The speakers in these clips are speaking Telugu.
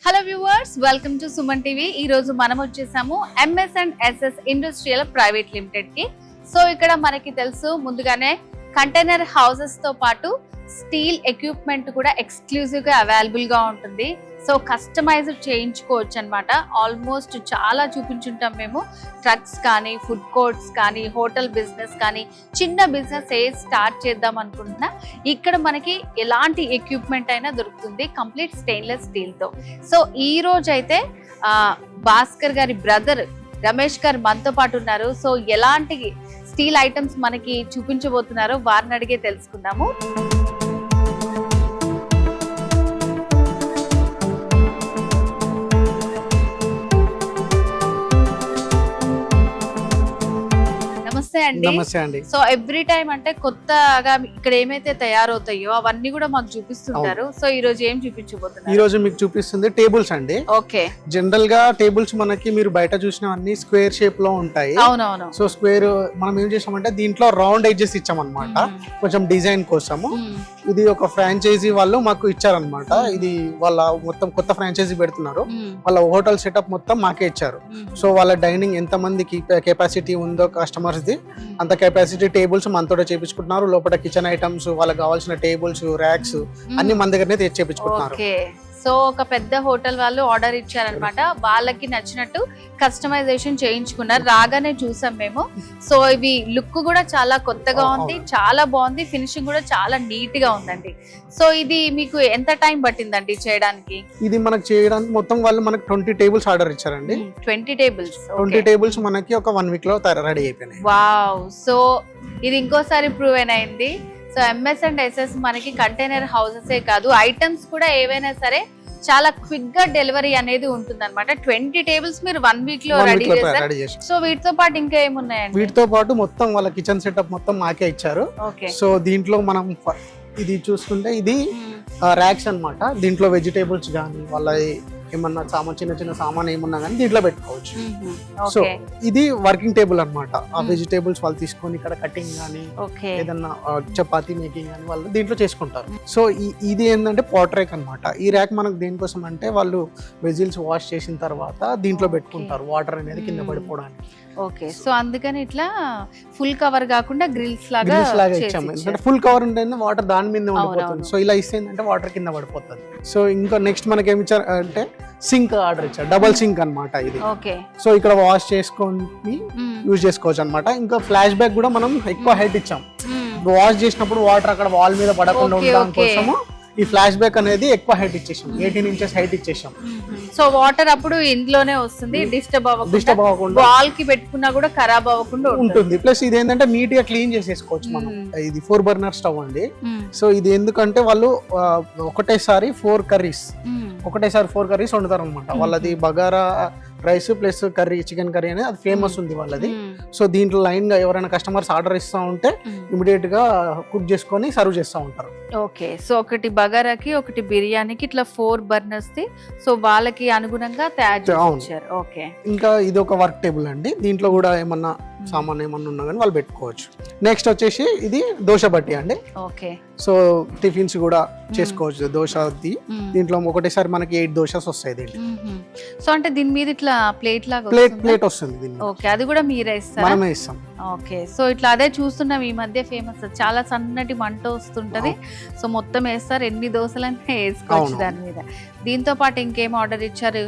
Hello viewers, welcome to Suman TV. ఈ రోజు మనం వచ్చేసాము MS&SS ఇండస్ట్రియల్ ప్రైవేట్ లిమిటెడ్ కి. సో ఇక్కడ మనకి తెలుసు ముందుగానే కంటైనర్ హౌసెస్ తో పాటు స్టీల్ ఎక్విప్మెంట్ కూడా ఎక్స్క్లూజివ్ గా అవైలబుల్ గా ఉంటుంది. సో కస్టమైజ్డ్ చేయించుకోవచ్చు అనమాట. ఆల్మోస్ట్ చాలా చూపించుంటాం మేము. ట్రక్స్ కానీ, ఫుడ్ కోర్ట్స్ కానీ, హోటల్ బిజినెస్ కానీ, చిన్న బిజినెస్ స్టార్ట్ చేద్దాం అనుకుంటున్నా ఇక్కడ మనకి ఎలాంటి ఎక్విప్మెంట్ అయినా దొరుకుతుంది కంప్లీట్ స్టెయిన్లెస్ స్టీల్ తో. సో ఈ రోజు అయితే భాస్కర్ గారి బ్రదర్ రమేష్ గారు మనతో పాటు ఉన్నారు. సో ఎలాంటి స్టీల్ ఐటమ్స్ మనకి చూపించబోతున్నారో వారిని అడిగే తెలుసుకుందాము. నమస్తే అండి. సో ఎవ్రీ టైం అంటే కొత్తగా ఇక్కడ ఏమైతే తయారవుతాయో అవన్నీ కూడా మాకు చూపిస్తుంటారు. సో ఈ రోజు ఏం చూపించబోతున్నారు? ఈ రోజు మీకు చూపిస్తుంది టేబుల్స్ అండి. ఓకే. జనరల్ గా టేబుల్స్ మనకి మీరు బయట చూసినవన్నీ స్క్వేర్ షేప్ లో ఉంటాయి. అవునవును. సో స్క్వేర్ మనం ఏం చేసామంటే దీంట్లో రౌండ్ ఎడ్జెస్ ఇచ్చామన్నమాట, కొంచెం డిజైన్ కోసము. ఇది ఒక ఫ్రాంచైజీ వాళ్ళు మాకు ఇచ్చారనమాట. ఇది వాళ్ళ మొత్తం కొత్త ఫ్రాంచైజీ పెడుతున్నారు. వాళ్ళ హోటల్ సెటప్ మొత్తం మాకే ఇచ్చారు. సో వాళ్ళ డైనింగ్ ఎంత మందికి కెపాసిటీ ఉందో కస్టమర్స్ ది అంత కెపాసిటీ టేబుల్స్ మనతో చేపించుకుంటున్నారు. లోపల కిచెన్ ఐటమ్స్, వాళ్ళకి కావాల్సిన టేబుల్స్, ర్యాక్స్ అన్ని మన దగ్గరనే తెచ్చి చేపించుకుంటున్నారు. సో ఒక పెద్ద హోటల్ వాళ్ళు ఆర్డర్ ఇచ్చారనమాట. వాళ్ళకి నచ్చినట్టు కస్టమైజేషన్ చేయించుకున్నారు. రాగానే చూసాం మేము. సో ఇవి లుక్ కూడా చాలా కొత్తగా ఉంది, చాలా బాగుంది. ఫినిషింగ్ కూడా చాలా నీట్ గా ఉందండి. సో ఇది మీకు ఎంత టైం పట్టిందండి చేయడానికి? ఇది మనకు చేయడానికి మొత్తం వాళ్ళు మనకు 20 టేబుల్స్ ఆర్డర్ ఇచ్చారండి. 20 టేబుల్స్ 20 టేబుల్స్ మనకి ఒక 1 వీక్ లో రెడీ అయిపోయినాయి. వావ్. సో ఇది ఇంకోసారి ప్రూవ్ అయింది. సో MS&SS మనకి కంటైనర్ హౌసెస్ కాదు, ఐటమ్స్ కూడా ఏవైనా సరే చాలా క్విక్ గా డెలివరీ అనేది ఉంటుంది అనమాట. 20 టేబుల్స్ మీరు 1 వీక్ లో రెడీ చేశారు. సో వీటితో పాటు ఇంకా ఏమున్నాయండి? వీటితో పాటు మొత్తం వాళ్ళ కిచెన్ సెటప్ మొత్తం మాకే ఇచ్చారు. సో దీంట్లో మనం ఇది చూసుకుంటే ఇది ర్యాక్స్ అన్నమాట. దీంట్లో వెజిటేబుల్స్ కానీ వాళ్ళ ఏమన్నా చిన్న చిన్న సామాన్ ఏమన్నా కానీ దీంట్లో పెట్టుకోవచ్చు. సో ఇది వర్కింగ్ టేబుల్ అన్నమాట. ఆ వెజిటేబుల్స్ వాళ్ళు తీసుకొని ఇక్కడ కటింగ్ కానీ ఏదన్నా చపాతీ మేకింగ్ కానీ వాళ్ళు దీంట్లో చేసుకుంటారు. సో ఇది ఏంటంటే పాట్ ర్యాక్ అన్నమాట. ఈ ర్యాక్ మనకు దేనికోసం అంటే వాళ్ళు వెజిల్స్ వాష్ చేసిన తర్వాత దీంట్లో పెట్టుకుంటారు, వాటర్ అనేది కింద పడిపోవడానికి. ఓకే. సో అందుకని ఇట్లా ఫుల్ కవర్ కాకుండా గ్రిల్స్ లాగా ఇచ్చాము. ఎందుకంటే ఫుల్ కవర్ ఉంటే వాటర్ దాని మీద ఉండిపోతుంది. సో ఇలా ఇస్తే ఏంటంటే వాటర్ కింద పడిపోతుంది. సో ఇంకా నెక్స్ట్ మనకి ఏమి ఇచ్చారు అంటే సింక్ ఆర్డర్ ఇచ్చారు. డబల్ సింక్ అన్నమాట ఇది. సో ఇక్కడ వాష్ చేసుకొని యూజ్ చేసుకోవచ్చు అన్నమాట. ఇంకా ఫ్లాష్ బ్యాక్ కూడా మనం ఎక్కువ హైట్ ఇచ్చాం. వాష్ చేసినప్పుడు వాటర్ అక్కడ వాల్ మీద పడకుండా ఉండడం కోసము ఈ ఫ్లాష్ బ్యాక్ అనేది ఎక్కువ హైట్ ఇచ్చేసాం. 18 ఇంచెస్ హైట్ ఇచ్చేసాం. సో వాటర్ అప్పుడు ఇందులోనే వస్తుంది, డిస్టర్బ్ అవ్వకుండా, వాల్ కి పెట్టుకున్నా కూడా ఖరాబ్ అవ్వకుండా ఉంటుంది. ప్లస్ ఇది ఏంటంటే నీట్ గా క్లీన్ చేసేసుకోవచ్చు మనం. ఇది 4 బర్నర్ స్టవ్ అండి. సో ఇది ఎందుకంటే వాళ్ళు ఒకటేసారి 4 కర్రీస్ వండుతారు అనమాట. వాళ్ళది bagara rice plus curry, chicken curry అనేది అది ఫేమస్ ఉంది వాళ్ళది. సో దీంట్లో లైన్ గా ఎవరైనా కస్టమర్స్ ఆర్డర్ ఇస్తా ఉంటే ఇమిడియట్ గా కుక్ చేసుకొని సర్వ్ చేస్తూ ఉంటారు. ఓకే. సో ఒకటి బగారాకి, ఒకటి బిర్యానీకి ఇట్లా 4 బర్నర్స్ ది. సో వాళ్ళకి అనుగుణంగా తయారు చేశారు. ఓకే. ఇంకా ఇది ఒక వర్క్ టేబుల్ అండి. దీంట్లో కూడా ఏమన్నా సామాన్ ఏమన్నా ఉన్నా కానీ వాళ్ళు పెట్టుకోవచ్చు. నెక్స్ట్ వచ్చేసి ఇది దోశ బట్టి అండి. ఓకే. సో టిఫిన్స్ కూడా చేసుకోవచ్చు. దోశ దీంట్లో ఒకటేసారి మనకి 8 దోశస్ వస్తాయి దీంట్లో. సో అంటే దీని మీద ఇట్లా ప్లేట్ లాగా ప్లేట్ వస్తుంది దీన్ని. ఓకే. అది కూడా మీరే ఇస్తారా? మనమే ఇస్తాం. ఓకే. సో ఇట్లా అదే చూస్తున్నాం ఈ మధ్య ఫేమస్, చాలా సన్నటి మంట వస్తుంటది. సో మొత్తం వేస్తారు, ఎన్ని దోశలైనా వేసుకోవచ్చు దాని మీద. దీంతో పాటు ఇంకేం ఆర్డర్ ఇచ్చారు?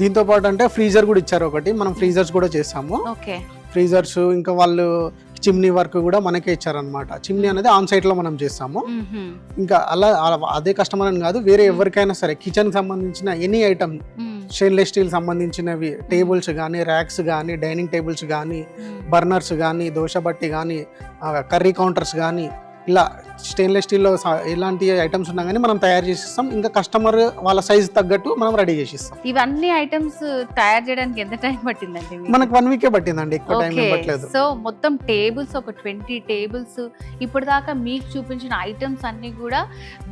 దీంతో పాటు అంటే ఫ్రీజర్ కూడా ఇచ్చారు ఒకటి. మనం ఫ్రీజర్స్ కూడా చేసాము. ఓకే. ఫ్రీజర్స్ ఇంకా వాళ్ళు చిమ్నీ వర్క్ కూడా మనకే ఇచ్చారనమాట. చిమ్నీ అనేది ఆన్ సైట్ లో మనం చేస్తాము. ఇంకా అలా అదే కస్టమర్ అని కాదు, వేరే ఎవరికైనా సరే కిచెన్ కి సంబంధించిన ఎనీ ఐటమ్, స్టెయిన్లెస్ స్టీల్ సంబంధించినవి టేబుల్స్ కానీ, ర్యాక్స్ కానీ, డైనింగ్ టేబుల్స్ కానీ, బర్నర్స్ కానీ, దోశ బట్టి కానీ, కర్రీ కౌంటర్స్ కానీ, ఇలా స్టెయిన్లెస్ స్టీల్లో ఎలాంటి ఐటమ్స్ ఉన్నా కానీ మనం తయారు చేసిస్తాం. ఇంకా కస్టమర్ వాళ్ళ సైజ్ తగ్గట్టు మనం రెడీ చేసిస్తాం. ఇవన్నీ ఐటమ్స్ తయారు చేయడానికి ఎంత టైం పట్టిందండి? మనకు 1 వీకే పట్టిందండి, ఎక్కువ టైం పట్టలేదు. సో మొత్తం టేబుల్స్ ఒక 20 టేబుల్స్ ఇప్పుడు దాకా మీకు చూపించిన ఐటమ్స్ అన్ని కూడా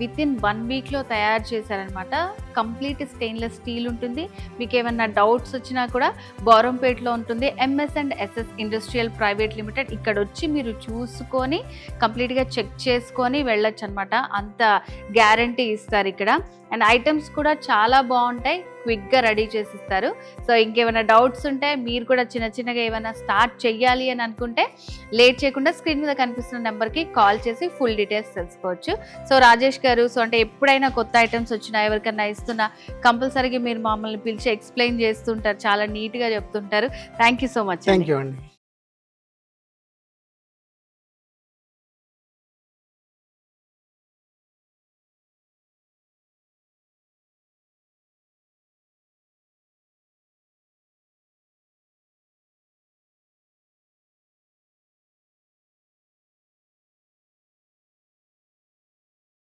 విత్ ఇన్ 1 వీక్ లో తయారు చేశారనమాట. కంప్లీట్ స్టెయిన్లెస్ స్టీల్ ఉంటుంది. మీకు ఏమైనా డౌట్స్ వచ్చినా కూడా బౌరంపేటలో ఉంటుంది MS&SS ఇండస్ట్రియల్ ప్రైవేట్ లిమిటెడ్. ఇక్కడ వచ్చి మీరు చూసుకొని కంప్లీట్ గా చెక్ చేసుకొని తీసుకొని వెళ్ళొచ్చు అనమాట, అంత గ్యారంటీ ఇస్తారు ఇక్కడ. అండ్ ఐటమ్స్ కూడా చాలా బాగుంటాయి, క్విక్గా రెడీ చేసిస్తారు. సో ఇంకేమైనా డౌట్స్ ఉంటే మీరు కూడా చిన్న చిన్నగా ఏమైనా స్టార్ట్ చెయ్యాలి అని అనుకుంటే లేట్ చేయకుండా స్క్రీన్ మీద కనిపిస్తున్న నెంబర్కి కాల్ చేసి ఫుల్ డీటెయిల్స్ తెలుసుకోవచ్చు. సో రాజేష్ గారు, సో అంటే ఎప్పుడైనా కొత్త ఐటమ్స్ వచ్చినా ఎవరికైనా ఇస్తున్నా కంపల్సరీగా మీరు మమ్మల్ని పిలిచి ఎక్స్ప్లెయిన్ చేస్తుంటారు, చాలా నీట్గా చెప్తుంటారు. Thank you so much. Thank you అండి.